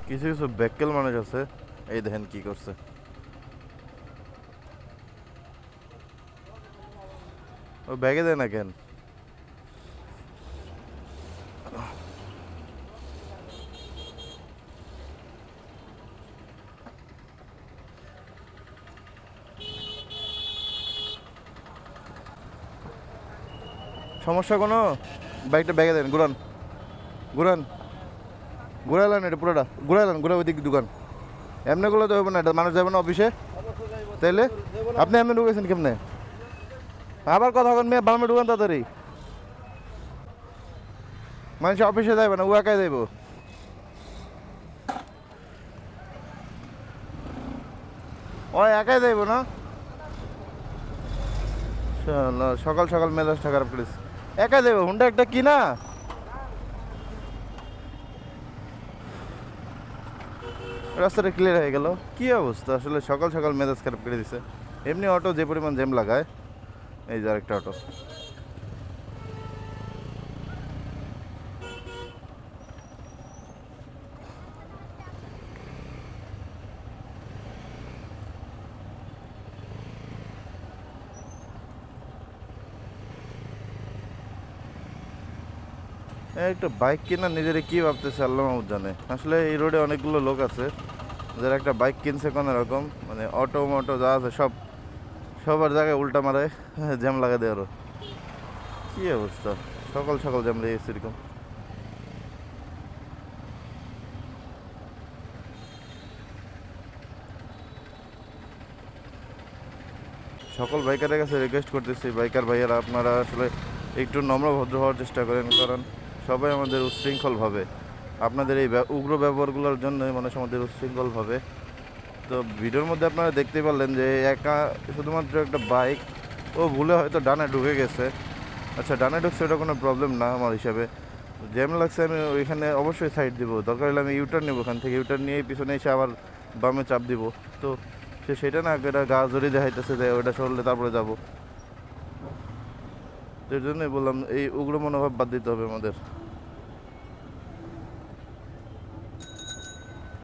কিছু কিছু ব্যাককেল মানুষ আছে, এই দেখেন কি করছে। ও ব্যাগে দেয় না কেন? সমস্যা কোনো? বাইকটা ব্যাগে দেন, ঘুরান ঘুরান, ঘুরাইলেন এটা পুরোটা, ঘুরাইলেন, ঘুরে ওই দিক দোকান। এমনি গুলো তো হবে না, এটা মানুষ যাবে না অফিসে। তাইলে আপনি এমনি ঢুকেছেন কেমনে? আবার কথা বলেন মেয়ে, বামে ঢুকান তাড়াতাড়ি। মানুষ অফিসে যাবে না, ও একাই যাইব। ও একাই যাইব না? সকাল সকাল মেজাজটা খারাপ করিস। একাই যাইব, হুন্ডা একটা কিনা। রাস্তাটা ক্লিয়ার হয়ে গেল। কি অবস্থা আসলে, সকাল সকাল মেজাজ খারাপ করে দিছে। এমনি অটো যে পরিমাণ জ্যাম লাগায়। এই যে আরেকটা অটো। একটা বাইক কেনা নিজের কি ভাবতেছে আল্লাহ মাহমুদ জানে। আসলে এই রোডে অনেকগুলো লোক আছে যারা একটা বাইক কিনছে কোনো রকম, মানে অটো মটো যা আছে সব সবার জায়গায় উল্টা মারে, জ্যাম লাগা দেয় আরো। কি অবস্থা, সকাল সকাল জ্যাম লেগেছে এরকম। সকল বাইকারের কাছে রিকোয়েস্ট করতেছি, বাইকার ভাইয়ারা আপনারা আসলে একটু নম্র ভদ্র হওয়ার চেষ্টা করেন, কারণ সবাই আমাদের উচ্ছৃঙ্খলভাবে, আপনাদের এই উগ্র ব্যবহারগুলোর জন্য মানুষ আমাদের উচ্ছৃঙ্খলভাবে। তো ভিডিওর মধ্যে আপনারা দেখতে পারলেন যে একা শুধুমাত্র একটা বাইক, ও ভুলে হয়তো ডানে ঢুকে গেছে। আচ্ছা ডানে ঢুকছে, ওটা কোনো প্রবলেম না আমার হিসাবে। জ্যাম লাগছে, আমি ওইখানে অবশ্যই সাইড দিব, দরকার হলে আমি ইউটার্ন নেবো, ওখান থেকে ইউটার্ন নিয়ে পিছনে এসে আবার বামে চাপ দিব। তো সেটা না, এটা গা জড়িয়ে দেখাইতেছে যে ওটা সরলে তারপরে যাবো। তো এর জন্যই বললাম এই উগ্র মনোভাব বাদ দিতে হবে আমাদের।